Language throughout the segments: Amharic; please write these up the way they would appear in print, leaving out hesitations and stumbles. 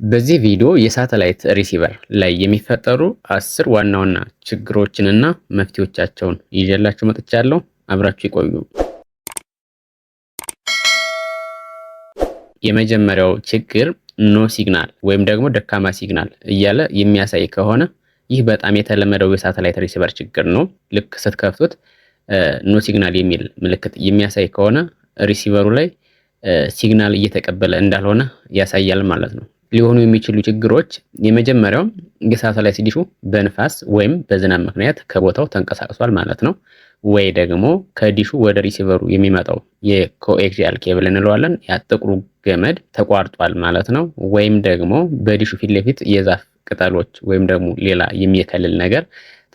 በዚህ ቪዲዮ የሳተላይት ሪሲቨር ላይ የሚፈጠሩ 10 ዋና ዋና ችግሮችንና መፍትሄዎቻቸውን ይዤላችሁ መጥቻለሁ። አብራችሁ ይቆዩ። የመጀመሪያው ችግር ኖ ሲግናል ወይም ደግሞ ደካማ ሲግናል እያለ የሚያሳይ ከሆነ ይህ በጣም የተለመደው የሳተላይት ሪሲቨር ችግር ነው። ልክ ስትከፍቱት ኖ ሲግናል የሚል ምልክት የሚያሳይ ከሆነ ሪሲቨሩ ላይ ሲግናል እየተቀበለ እንዳልሆነ ያሳያል ማለት ነው። ሊሆኑ የሚችሉ ችግሮች የመጀመሪያው የሳተላይት ዲሹ በንፋስ ወይም በዝናብ ምክንያት ከቦታው ተንቀሳቅሷል ማለት ነው። ወይ ደግሞ ከዲሹ ወደ ሪሲቨሩ የሚመጣው የኮኤክሲያል ኬብል እንለዋለን ያ ጥቁሩ ገመድ ተቋርጧል ማለት ነው። ወይም ደግሞ በዲሹ ፊት ለፊት የዛፍ ቅጠሎች ወይም ደግሞ ሌላ የሚከልል ነገር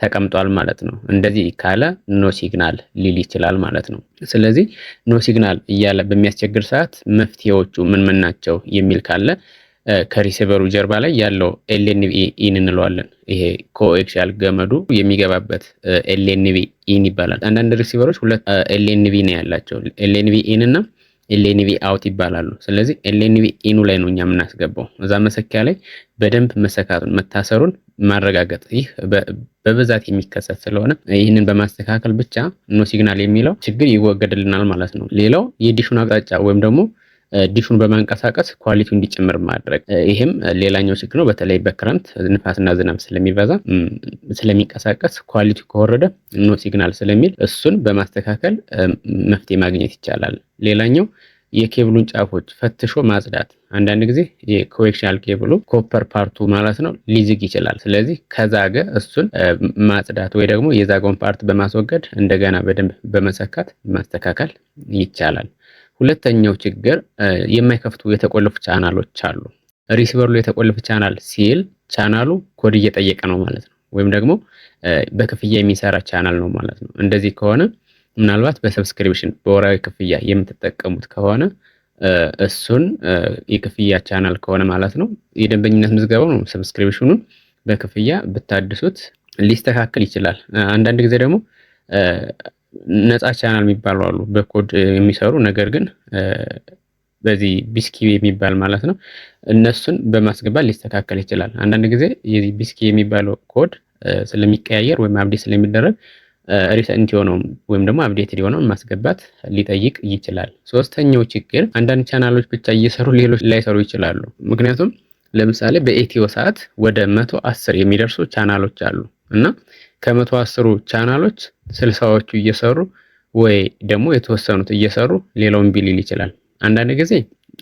ተቀምጧል ማለት ነው። እንደዚህ ካለ ኖ ሲግናል ሊል ይችላል ማለት ነው። ስለዚህ ኖ ሲግናል እያለ በሚያስቸግር ሰዓት መፍትሄዎቹ ምን ምን ናቸው የሚል ካለ ከሪሲቨሩ ጀርባ ላይ ያለው ኤልኤንቪ ኢን እንለዋለን። ይሄ ኮኤክሲያል ገመዱ የሚገባበት ኤልኤንቪ ኢን ይባላል። አንዳንድ ሪሲቨሮች ሁለት ኤልኤንቪ ነው ያላቸው፣ ኤልኤንቪ ኢን እና ኤልኤንቪ አውት ይባላሉ። ስለዚህ ኤልኤንቪ ኢኑ ላይ ነው እኛ የምናስገባው። እዛ መሰኪያ ላይ በደንብ መሰካቱን መታሰሩን ማረጋገጥ፣ ይህ በብዛት የሚከሰት ስለሆነ ይህንን በማስተካከል ብቻ ኖ ሲግናል የሚለው ችግር ይወገድልናል ማለት ነው። ሌላው የዲሹን አቅጣጫ ወይም ደግሞ ዲሹን በማንቀሳቀስ ኳሊቲው እንዲጨምር ማድረግ፣ ይሄም ሌላኛው ችግር ነው። በተለይ በክረምት ንፋስና ዝናብ ስለሚበዛ ስለሚንቀሳቀስ ኳሊቲው ከወረደ ኖ ሲግናል ስለሚል እሱን በማስተካከል መፍትሄ ማግኘት ይቻላል። ሌላኛው የኬብሉን ጫፎች ፈትሾ ማጽዳት። አንዳንድ ጊዜ የኮኤክሲያል ኬብሉ ኮፐር ፓርቱ ማለት ነው ሊዝግ ይችላል። ስለዚህ ከዛገ እሱን ማጽዳት ወይ ደግሞ የዛገውን ፓርት በማስወገድ እንደገና በደንብ በመሰካት ማስተካከል ይቻላል። ሁለተኛው ችግር የማይከፍቱ የተቆለፉ ቻናሎች አሉ። ሪሲቨሩ ላይ የተቆለፈ ቻናል ሲል ቻናሉ ኮድ እየጠየቀ ነው ማለት ነው፣ ወይም ደግሞ በክፍያ የሚሰራ ቻናል ነው ማለት ነው። እንደዚህ ከሆነ ምናልባት በሰብስክሪፕሽን በወራዊ ክፍያ የምትጠቀሙት ከሆነ እሱን የክፍያ ቻናል ከሆነ ማለት ነው የደንበኝነት ምዝገባው ነው ሰብስክሪፕሽኑን በክፍያ ብታድሱት ሊስተካከል ይችላል። አንዳንድ ጊዜ ደግሞ ነፃ ቻናል የሚባሉ አሉ በኮድ የሚሰሩ ነገር ግን በዚህ ቢስኪ የሚባል ማለት ነው እነሱን በማስገባት ሊስተካከል ይችላል። አንዳንድ ጊዜ የዚህ ቢስኪ የሚባለው ኮድ ስለሚቀያየር ወይም አፕዴት ስለሚደረግ ሪሰንት የሆነው ወይም ደግሞ አፕዴትድ የሆነው ማስገባት ሊጠይቅ ይችላል። ሶስተኛው ችግር አንዳንድ ቻናሎች ብቻ እየሰሩ ሌሎች ላይሰሩ ይችላሉ። ምክንያቱም ለምሳሌ በኢትዮ ሰዓት ወደ 110 የሚደርሱ ቻናሎች አሉ እና ከ110 ቻናሎች 60ዎቹ እየሰሩ ወይ ደግሞ የተወሰኑት እየሰሩ ሌላውን ቢሊል ይችላል። አንዳንድ ጊዜ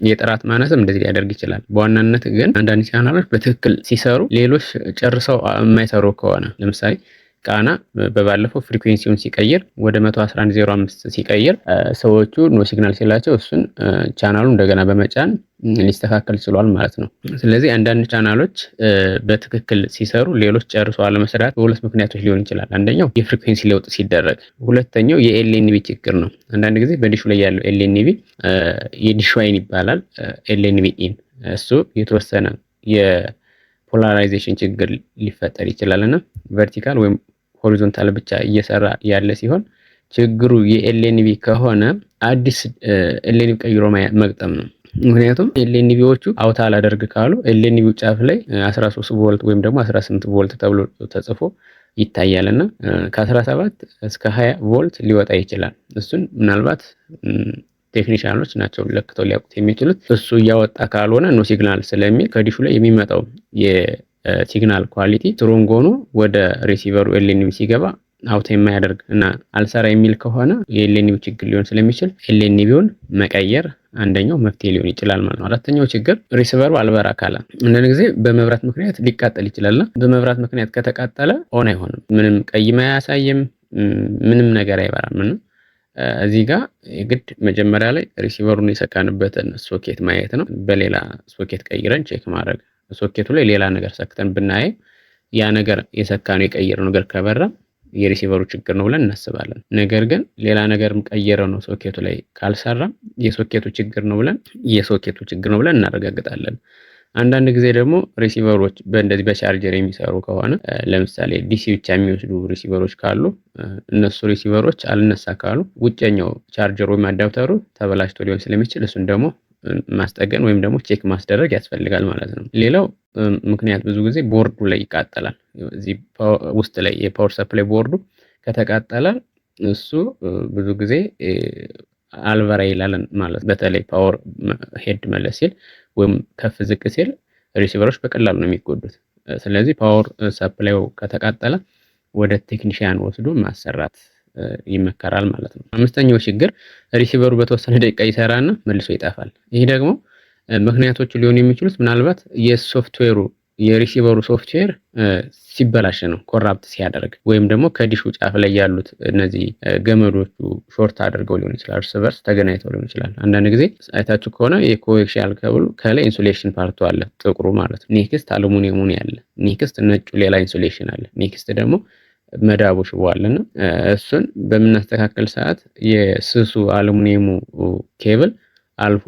የጥራት ማነስም እንደዚህ ሊያደርግ ይችላል። በዋናነት ግን አንዳንድ ቻናሎች በትክክል ሲሰሩ ሌሎች ጨርሰው የማይሰሩ ከሆነ ለምሳሌ ቃና በባለፈው ፍሪኩዌንሲውን ሲቀይር ወደ 111.05 ሲቀይር ሰዎቹ ኖ ሲግናል ሲላቸው እሱን ቻናሉ እንደገና በመጫን ሊስተካከል ችሏል ማለት ነው። ስለዚህ አንዳንድ ቻናሎች በትክክል ሲሰሩ ሌሎች ጨርሰው አለመስራት በሁለት ምክንያቶች ሊሆን ይችላል። አንደኛው የፍሪኩዌንሲ ለውጥ ሲደረግ፣ ሁለተኛው የኤልኤንቪ ችግር ነው። አንዳንድ ጊዜ በዲሹ ላይ ያለው ኤልኤንቪ የዲሹ አይን ይባላል ኤልኤንቪ ኢን እሱ የተወሰነ የፖላራይዜሽን ችግር ሊፈጠር ይችላልና ቨርቲካል ወይም ሆሪዞንታል ብቻ እየሰራ ያለ ሲሆን ችግሩ የኤልኤንቪ ከሆነ አዲስ ኤልኤንቪ ቀይሮ መግጠም ነው። ምክንያቱም ኤልኤንቪዎቹ አውታ አላደርግ ካሉ ኤልኤንቪው ጫፍ ላይ 13 ቮልት ወይም ደግሞ 18 ቮልት ተብሎ ተጽፎ ይታያልና ከ17 እስከ 20 ቮልት ሊወጣ ይችላል። እሱን ምናልባት ቴክኒሻኖች ናቸው ለክተው ሊያውቁት የሚችሉት። እሱ እያወጣ ካልሆነ ኖ ሲግናል ስለሚል ከዲሹ ላይ የሚመጣው የሲግናል ኳሊቲ ስትሮንግ ሆኖ ወደ ሪሲቨሩ ኤልኤንቪ ሲገባ አውታ የማያደርግ እና አልሰራ የሚል ከሆነ የኤልኤንቪ ችግር ሊሆን ስለሚችል ኤልኤንቪውን መቀየር አንደኛው መፍትሄ ሊሆን ይችላል ማለት ነው። አራተኛው ችግር ሪሲቨሩ አልበራ ካለ፣ አንዳንድ ጊዜ በመብራት ምክንያት ሊቃጠል ይችላልና በመብራት ምክንያት ከተቃጠለ ኦን አይሆንም። ምንም ቀይም አያሳይም፣ ምንም ነገር አይበራም። እና እዚህ ጋር የግድ መጀመሪያ ላይ ሪሲቨሩን የሰካንበትን ሶኬት ማየት ነው። በሌላ ሶኬት ቀይረን ቼክ ማድረግ። ሶኬቱ ላይ ሌላ ነገር ሰክተን ብናይ ያ ነገር የሰካነው የቀየረው ነገር ከበራ የሪሲቨሩ ችግር ነው ብለን እናስባለን። ነገር ግን ሌላ ነገርም ቀየረው ነው ሶኬቱ ላይ ካልሰራ የሶኬቱ ችግር ነው ብለን እናረጋግጣለን። አንዳንድ ጊዜ ደግሞ ሪሲቨሮች በእንደዚህ በቻርጀር የሚሰሩ ከሆነ ለምሳሌ ዲሲ ብቻ የሚወስዱ ሪሲቨሮች ካሉ እነሱ ሪሲቨሮች አልነሳ ካሉ ውጨኛው ቻርጀር ወይም አዳፕተሩ ተበላሽቶ ሊሆን ስለሚችል እሱን ደግሞ ማስጠገን ወይም ደግሞ ቼክ ማስደረግ ያስፈልጋል ማለት ነው። ሌላው ምክንያት ብዙ ጊዜ ቦርዱ ላይ ይቃጠላል። እዚህ ውስጥ ላይ የፓወር ሰፕላይ ቦርዱ ከተቃጠለ እሱ ብዙ ጊዜ አልበራ ይላል ማለት። በተለይ ፓወር ሄድ መለስ ሲል ወይም ከፍ ዝቅ ሲል ሪሲቨሮች በቀላሉ ነው የሚጎዱት። ስለዚህ ፓወር ሰፕላዩ ከተቃጠለ ወደ ቴክኒሽያን ወስዶ ማሰራት ይመከራል ማለት ነው። አምስተኛው ችግር ሪሲቨሩ በተወሰነ ደቂቃ ይሰራና መልሶ ይጠፋል። ይህ ደግሞ ምክንያቶቹ ሊሆኑ የሚችሉት ምናልባት የሶፍትዌሩ የሪሲቨሩ ሶፍትዌር ሲበላሽ ነው፣ ኮራፕት ሲያደርግ ወይም ደግሞ ከዲሹ ጫፍ ላይ ያሉት እነዚህ ገመዶቹ ሾርት አድርገው ሊሆን ይችላል፣ እርስ በርስ ተገናኝተው ሊሆን ይችላል። አንዳንድ ጊዜ አይታችሁ ከሆነ የኮኤክሲያል ከብሉ ከላይ ኢንሱሌሽን ፓርቱ አለ፣ ጥቁሩ ማለት ነው። ኔክስት አሉሚኒየሙን ያለ፣ ኔክስት ነጩ ሌላ ኢንሱሌሽን አለ፣ ኔክስት ደግሞ መዳቡ ሽቦ አለና እሱን በምናስተካከል ሰዓት የስሱ አሉሚኒየሙ ኬብል አልፎ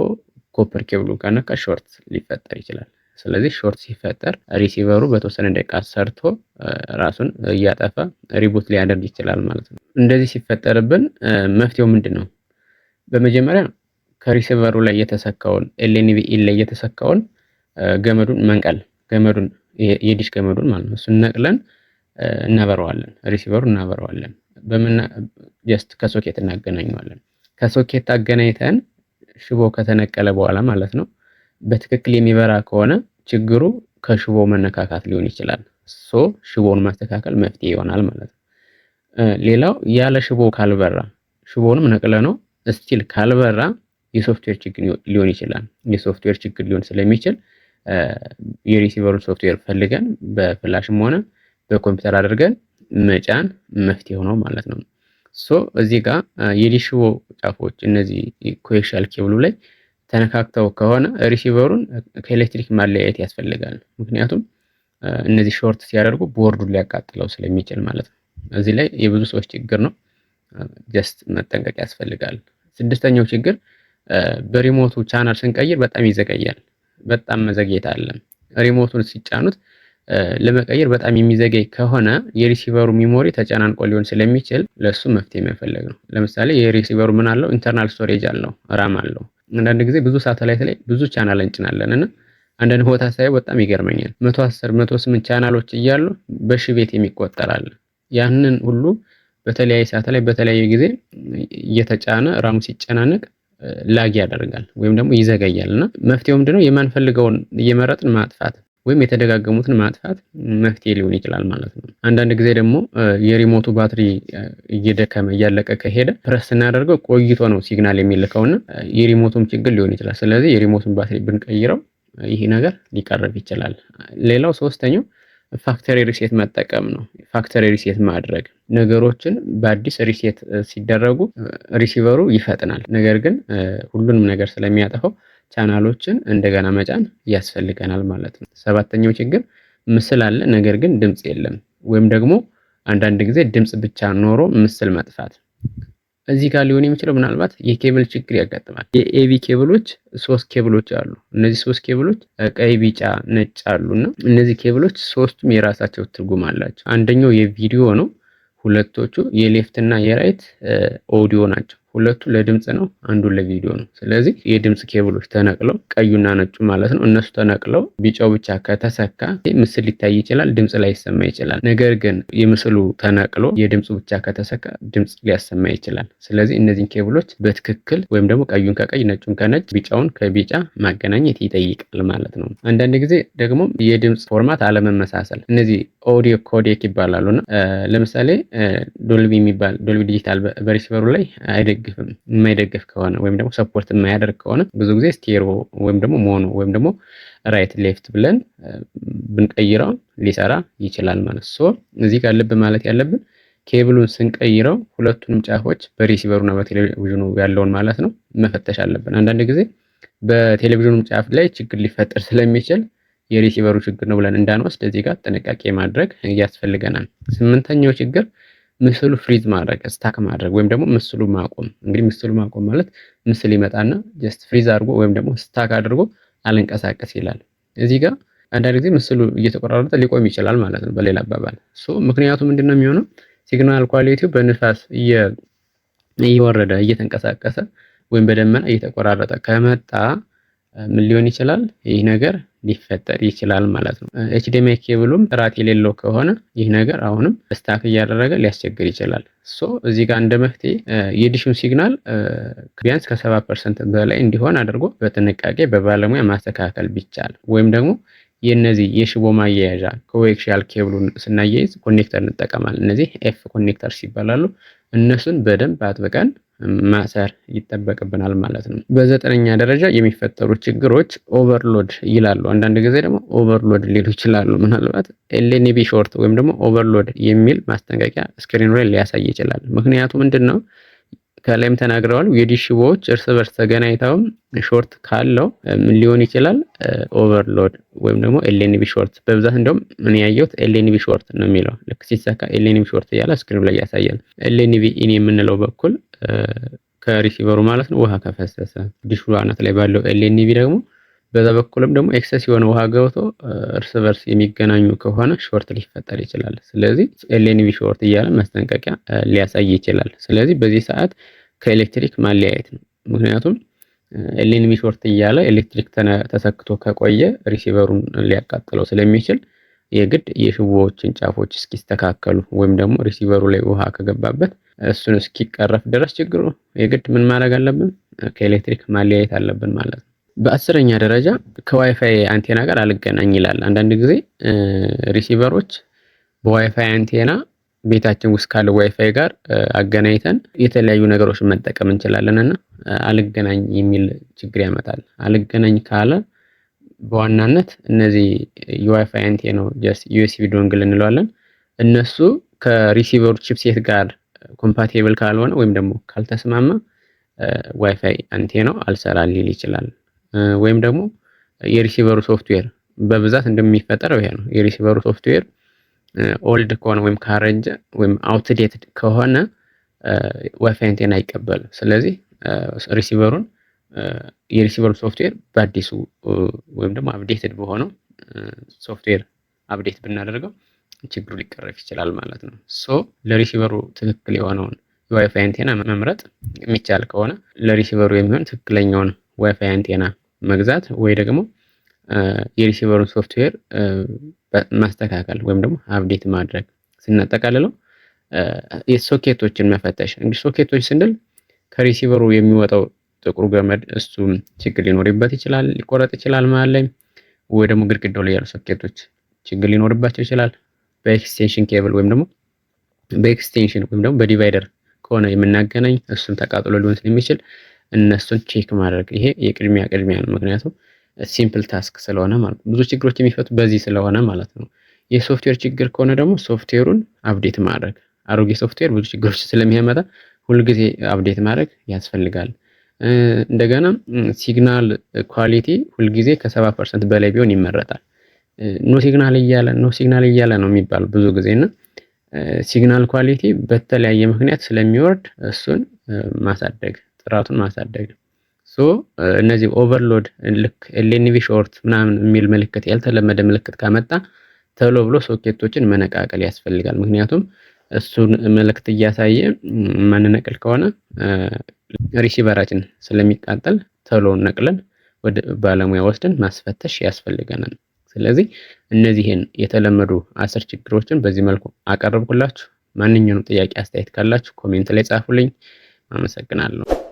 ኮፐር ኬብሉ ከነካ ሾርት ሊፈጠር ይችላል። ስለዚህ ሾርት ሲፈጠር ሪሲቨሩ በተወሰነ ደቂቃ ሰርቶ ራሱን እያጠፋ ሪቡት ሊያደርግ ይችላል ማለት ነው። እንደዚህ ሲፈጠርብን መፍትሄው ምንድነው? በመጀመሪያ ከሪሲቨሩ ላይ የተሰካውን ኤልኤንቢኢ ላይ የተሰካውን ገመዱን መንቀል፣ ገመዱን የዲሽ ገመዱን ማለት ነው። እሱን ነቅለን እናበረዋለን፣ ሪሲቨሩን እናበረዋለን። ጀስት ከሶኬት እናገናኘዋለን። ከሶኬት አገናኝተን ሽቦ ከተነቀለ በኋላ ማለት ነው በትክክል የሚበራ ከሆነ ችግሩ ከሽቦ መነካካት ሊሆን ይችላል። ሽቦውን ማስተካከል መፍትሄ ይሆናል ማለት ነው። ሌላው ያለ ሽቦ ካልበራ ሽቦውንም ነቅለ ነው ስቲል ካልበራ የሶፍትዌር ችግር ሊሆን ይችላል። የሶፍትዌር ችግር ሊሆን ስለሚችል የሪሲቨሩን ሶፍትዌር ፈልገን በፍላሽም ሆነ በኮምፒውተር አድርገን መጫን መፍትሄ ነው ማለት ነው። እዚህ ጋር የዲሽ ሽቦ ጫፎች እነዚህ ኮኤክሲያል ኬብሉ ላይ ተነካክተው ከሆነ ሪሲቨሩን ከኤሌክትሪክ ማለያየት ያስፈልጋል። ምክንያቱም እነዚህ ሾርት ሲያደርጉ ቦርዱን ሊያቃጥለው ስለሚችል ማለት ነው። እዚህ ላይ የብዙ ሰዎች ችግር ነው። ጀስት መጠንቀቅ ያስፈልጋል። ስድስተኛው ችግር በሪሞቱ ቻናል ስንቀይር በጣም ይዘገያል። በጣም መዘግየት አለ። ሪሞቱን ሲጫኑት ለመቀየር በጣም የሚዘገይ ከሆነ የሪሲቨሩ ሚሞሪ ተጨናንቆ ሊሆን ስለሚችል ለሱ መፍትሄ መፈለግ ነው። ለምሳሌ የሪሲቨሩ ምን አለው? ኢንተርናል ስቶሬጅ አለው፣ ራም አለው። አንዳንድ ጊዜ ብዙ ሳተላይት ላይ ብዙ ቻናል እንጭናለን እና አንዳንድ ቦታ ሳይ በጣም ይገርመኛል። 110 108 ቻናሎች እያሉ በሺ ቤት የሚቆጠር አለ። ያንን ሁሉ በተለያየ ሳተላይት በተለያየ ጊዜ እየተጫነ ራሙ ሲጨናነቅ ላግ ያደርጋል ወይም ደግሞ ይዘገያል እና መፍትሄው ምንድነው? የማንፈልገውን እየመረጥን ማጥፋት ወይም የተደጋገሙትን ማጥፋት መፍትሄ ሊሆን ይችላል ማለት ነው። አንዳንድ ጊዜ ደግሞ የሪሞቱ ባትሪ እየደከመ እያለቀ ከሄደ ፕረስ ስናደርገው ቆይቶ ነው ሲግናል የሚልከውና የሪሞቱም ችግር ሊሆን ይችላል። ስለዚህ የሪሞቱን ባትሪ ብንቀይረው ይሄ ነገር ሊቀርብ ይችላል። ሌላው ሶስተኛው ፋክተሪ ሪሴት መጠቀም ነው። ፋክተሪ ሪሴት ማድረግ ነገሮችን በአዲስ ሪሴት ሲደረጉ ሪሲቨሩ ይፈጥናል። ነገር ግን ሁሉንም ነገር ስለሚያጠፋው ቻናሎችን እንደገና መጫን ያስፈልገናል ማለት ነው። ሰባተኛው ችግር ምስል አለ ነገር ግን ድምጽ የለም፣ ወይም ደግሞ አንዳንድ ጊዜ ድምጽ ብቻ ኖሮ ምስል መጥፋት። እዚህ ጋር ሊሆን የሚችለው ምናልባት የኬብል ችግር ያጋጥማል። የኤቪ ኬብሎች 3 ኬብሎች አሉ። እነዚህ 3 ኬብሎች ቀይ፣ ቢጫ፣ ነጭ አሉና እነዚህ ኬብሎች ሶስቱም የራሳቸው ትርጉም አላቸው። አንደኛው የቪዲዮ ነው፣ ሁለቶቹ የሌፍት እና የራይት ኦዲዮ ናቸው። ሁለቱ ለድምጽ ነው፣ አንዱ ለቪዲዮ ነው። ስለዚህ የድምጽ ኬብሎች ተነቅለው ቀዩና ነጩ ማለት ነው እነሱ ተነቅለው ቢጫው ብቻ ከተሰካ ምስል ሊታይ ይችላል፣ ድምጽ ላይ ይሰማ ይችላል። ነገር ግን የምስሉ ተነቅሎ የድምጹ ብቻ ከተሰካ ድምጽ ሊያሰማ ይችላል። ስለዚህ እነዚህን ኬብሎች በትክክል ወይም ደግሞ ቀዩን ከቀይ ነጩን ከነጭ ቢጫውን ከቢጫ ማገናኘት ይጠይቃል ማለት ነው። አንዳንድ ጊዜ ደግሞ የድምጽ ፎርማት አለመመሳሰል፣ እነዚህ ኦዲዮ ኮዴክ ይባላሉና ለምሳሌ ዶልቢ የሚባል ዶልቢ ዲጂታል በሪሲቨሩ ላይ የማይደግፍ ከሆነ ወይም ደግሞ ሰፖርት የማያደርግ ከሆነ ብዙ ጊዜ ስቴሪዮ ወይም ደግሞ ሞኖ ወይም ደግሞ ራይት ሌፍት ብለን ብንቀይረው ሊሰራ ይችላል ማለት ነው። እዚህ ጋር ልብ ማለት ያለብን ኬብሉን ስንቀይረው ሁለቱንም ጫፎች በሪሲቨሩና በቴሌቪዥኑ ያለውን ማለት ነው መፈተሽ አለብን። አንዳንድ ጊዜ በቴሌቪዥኑ ጫፍ ላይ ችግር ሊፈጠር ስለሚችል የሪሲቨሩ ችግር ነው ብለን እንዳንወስድ እዚህ ጋር ጥንቃቄ ማድረግ ያስፈልገናል። ስምንተኛው ችግር ምስሉ ፍሪዝ ማድረግ፣ ስታክ ማድረግ ወይም ደግሞ ምስሉ ማቆም። እንግዲህ ምስሉ ማቆም ማለት ምስል ይመጣና ጀስት ፍሪዝ አድርጎ ወይም ደግሞ ስታክ አድርጎ አልንቀሳቀስ ይላል። እዚህ ጋር አንዳንድ ጊዜ ምስሉ እየተቆራረጠ ሊቆም ይችላል ማለት ነው በሌላ አባባል። ምክንያቱ ምንድነው የሚሆነው? ሲግናል ኳሊቲው በንፋስ እየወረደ እየተንቀሳቀሰ ወይም በደመና እየተቆራረጠ ከመጣ ምን ሊሆን ይችላል? ይህ ነገር ሊፈጠር ይችላል ማለት ነው። ኤችዲኤምአይ ኬብሉም ጥራት የሌለው ከሆነ ይህ ነገር አሁንም ስታክ እያደረገ ሊያስቸግር ይችላል። እዚህ ጋር እንደ መፍትሄ የዲሹን ሲግናል ቢያንስ ከ70% በላይ እንዲሆን አድርጎ በጥንቃቄ በባለሙያ ማስተካከል ቢቻል ወይም ደግሞ የነዚህ የሽቦ ማያያዣ ኮኤክሲያል ኬብሉን ስናያይዝ ኮኔክተር እንጠቀማለን። እነዚህ ኤፍ ኮኔክተርስ ይባላሉ። እነሱን በደንብ አጥብቀን ማሰር ይጠበቅብናል ማለት ነው። በዘጠነኛ ደረጃ የሚፈጠሩ ችግሮች ኦቨርሎድ ይላሉ። አንዳንድ ጊዜ ደግሞ ኦቨርሎድ ሊሉ ይችላሉ። ምናልባት ኤልኤንቢ ሾርት ወይም ደግሞ ኦቨርሎድ የሚል ማስጠንቀቂያ ስክሪኑ ላይ ሊያሳይ ይችላል። ምክንያቱ ምንድነው? ከላይም ተናግረዋል። የዲሽ ሽቦዎች እርስ በርስ ተገናኝተው ሾርት ካለው ምን ሊሆን ይችላል? ኦቨርሎድ ወይም ደግሞ ኤልኤንቢ ሾርት። በብዛት እንደውም ምን ያየሁት ኤልኤንቢ ሾርት ነው የሚለው። ልክ ሲሰካ ኤልኤንቢ ሾርት እያለ ስክሪኑ ላይ ያሳያል። ኤልኤንቢ ኢን የምንለው በኩል ከሪሲቨሩ ማለት ነው ውሃ ከፈሰሰ ዲሹ አናት ላይ ባለው ኤልኤንቢ ደግሞ በዛ በኩልም ደግሞ ኤክሰስ የሆነ ውሃ ገብቶ እርስ በርስ የሚገናኙ ከሆነ ሾርት ሊፈጠር ይችላል። ስለዚህ ኤልኤንቢ ሾርት እያለ ማስጠንቀቂያ ሊያሳይ ይችላል። ስለዚህ በዚህ ሰዓት ከኤሌክትሪክ ማለያየት ነው። ምክንያቱም ኤልኤንቢ ሾርት እያለ ኤሌክትሪክ ተሰክቶ ከቆየ ሪሲቨሩን ሊያቃጥለው ስለሚችል የግድ የሽቦዎችን ጫፎች እስኪስተካከሉ ወይም ደግሞ ሪሲቨሩ ላይ ውሃ ከገባበት እሱን እስኪቀረፍ ድረስ ችግሩ የግድ ምን ማድረግ አለብን? ከኤሌክትሪክ ማለያየት አለብን ማለት ነው። በአስረኛ ደረጃ ከዋይፋይ አንቴና ጋር አልገናኝ ይላል። አንዳንድ ጊዜ ሪሲቨሮች በዋይፋይ አንቴና ቤታችን ውስጥ ካለ ዋይፋይ ጋር አገናኝተን የተለያዩ ነገሮችን መጠቀም እንችላለን እና አልገናኝ የሚል ችግር ያመጣል። አልገናኝ ካለ በዋናነት እነዚህ የዋይፋይ አንቴናው ጀስት ዩኤስቢ ዶንግል እንለዋለን። እነሱ ከሪሲቨሩ ቺፕሴት ጋር ኮምፓቲብል ካልሆነ ወይም ደግሞ ካልተስማማ ዋይፋይ አንቴናው አልሰራ ሊል ይችላል። ወይም ደግሞ የሪሲቨሩ ሶፍትዌር በብዛት እንደሚፈጠረው ይሄ ነው። የሪሲቨሩ ሶፍትዌር ኦልድ ከሆነ ወይም ካረጀ ወይም አውትዴትድ ከሆነ ዋይፋይ አንቴና አይቀበልም። ስለዚህ የሪሲቨሩ ሶፍትዌር በአዲሱ ወይም ደግሞ አፕዴትድ በሆነው ሶፍትዌር አፕዴት ብናደርገው ችግሩ ሊቀረፍ ይችላል ማለት ነው። ለሪሲቨሩ ትክክል የሆነውን የዋይፋይ አንቴና መምረጥ የሚቻል ከሆነ ለሪሲቨሩ የሚሆን ትክክለኛውን ዋይፋይ አንቴና መግዛት ወይ ደግሞ የሪሲቨሩን ሶፍትዌር ማስተካከል ወይም ደግሞ አፕዴት ማድረግ። ስናጠቃልለው የሶኬቶችን መፈተሽ። እንግዲህ ሶኬቶች ስንል ከሪሲቨሩ የሚወጣው ጥቁሩ ገመድ እሱ ችግር ሊኖርበት ይችላል፣ ሊቆረጥ ይችላል ማለት ላይ ወይ ደግሞ ግድግዳው ላይ ያሉ ሶኬቶች ችግር ሊኖርባቸው ይችላል። በኤክስቴንሽን ኬብል ወይም ደግሞ በዲቫይደር ከሆነ የምናገናኝ እሱም ተቃጥሎ ሊሆን ስለሚችል እነሱን ቼክ ማድረግ ይሄ የቅድሚያ ነው። ምክንያቱም ሲምፕል ታስክ ስለሆነ ማለት ነው። ብዙ ችግሮች የሚፈቱ በዚህ ስለሆነ ማለት ነው። የሶፍትዌር ችግር ከሆነ ደግሞ ሶፍትዌሩን አፕዴት ማድረግ። አሮጌ ሶፍትዌር ብዙ ችግሮች ስለሚያመጣ ሁልጊዜ አፕዴት ማድረግ ያስፈልጋል። እንደገና ሲግናል ኳሊቲ ሁልጊዜ ከ70% በላይ ቢሆን ይመረጣል። ኖ ሲግናል እያለ ነው የሚባለው ብዙ ጊዜ እና ሲግናል ኳሊቲ በተለያየ ምክንያት ስለሚወርድ እሱን ማሳደግ፣ ጥራቱን ማሳደግ። እነዚህ ኦቨርሎድ ልክ ኤልኤንቢ ሾርት ምናምን የሚል ምልክት ያልተለመደ ምልክት ካመጣ ቶሎ ብሎ ሶኬቶችን መነቃቀል ያስፈልጋል። ምክንያቱም እሱን ምልክት እያሳየ ማንነቅል ከሆነ ሪሲቨራችን ስለሚቃጠል ቶሎ ነቅለን ወደ ባለሙያ ወስደን ማስፈተሽ ያስፈልገናል። ስለዚህ እነዚህን የተለመዱ 10 ችግሮችን በዚህ መልኩ አቀረብኩላችሁ። ማንኛውንም ጥያቄ አስተያየት ካላችሁ ኮሜንት ላይ ጻፉልኝ። አመሰግናለሁ።